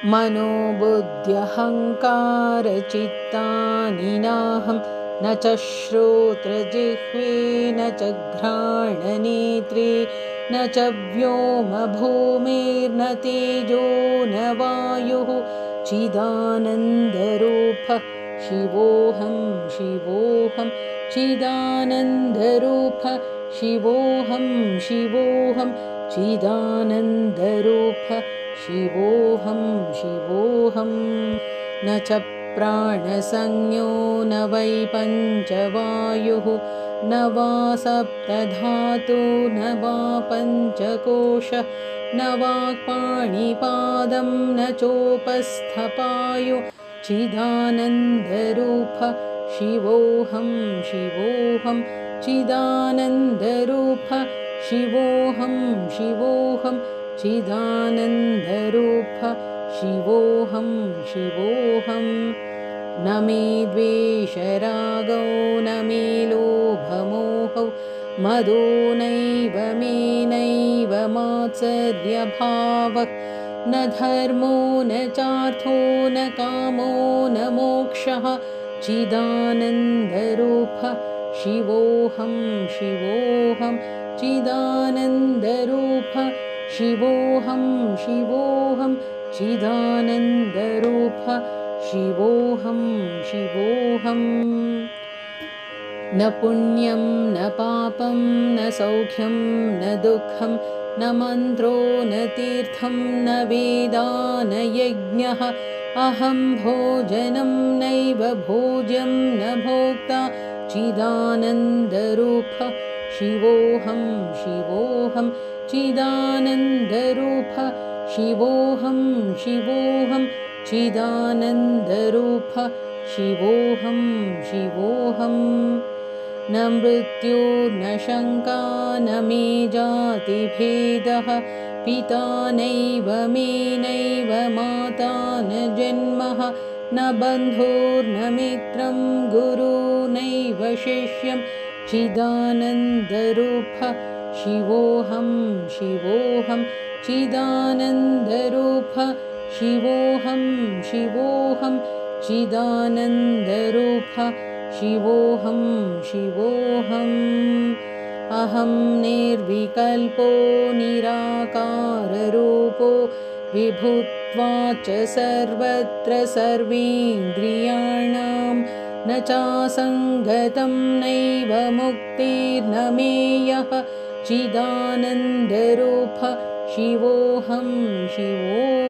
मनोबुद्ध्यहङ्कारचित्तानि नाहं न च श्रोत्रजिह्वे न च घ्राणनेत्रे न च व्योमभूमिर्न तेजो न वायुः चिदानन्दरूपः शिवोऽहं शिवोऽहं चिदानन्दरूपः शिवोऽहं शिवोऽहं चिदानन्दरूपः शिवोऽहं शिवोऽहं न च प्राणसंज्ञो न वै पञ्चवायुः न वा सप्तधातु न वा पञ्चकोशः न वाक्पाणिपादं न चोपस्थपायु चिदानन्दरूपः शिवोऽहं शिवोऽहं चिदानन्दरूपः शिवोऽहं शिवोऽहं चिदानन्दरूपः शिवोऽहं शिवोऽहं न मे द्वेषरागौ न मे लोभमोहौ मदो नैव मे नैव मात्सर्यभावः न धर्मो न चार्थो न कामो न मोक्षः चिदानन्दरूपः शिवोऽहं शिवोऽहं चिदानन्दरूपः शिवोऽहं शिवोऽहं चिदानन्दरूपः शिवोऽहं शिवोऽहं न पुण्यं न पापं न सौख्यं न दुःखं न मन्त्रो न तीर्थं न वेदा न यज्ञः अहं भोजनं नैव भोज्यं न भोक्ता चिदानन्दरूपः शिवोऽहं शिवोऽहं चिदानन्दरूपः शिवोऽहं शिवोऽहं चिदानन्दरूपः शिवोऽहं शिवोऽहं न मृत्युर्न शङ्का न मे जातिभेदः पिता नैव मे नैव माता न जन्मः न बन्धुर्न मित्रं गुरु नैव शिष्यं चिदानन्दरूपः शिवोऽहं शिवोऽहं चिदानन्दरूपः शिवोऽहं शिवोऽहं चिदानन्दरूपः शिवोऽहं शिवोऽहम् अहं निर्विकल्पो निराकाररूपो विभुत्वाच्च सर्वत्र सर्वेन्द्रियाणां न चासङ्गतं नैव मुक्तिर्न मेयः चिदानन्दरूपः शिवोऽहं शिवो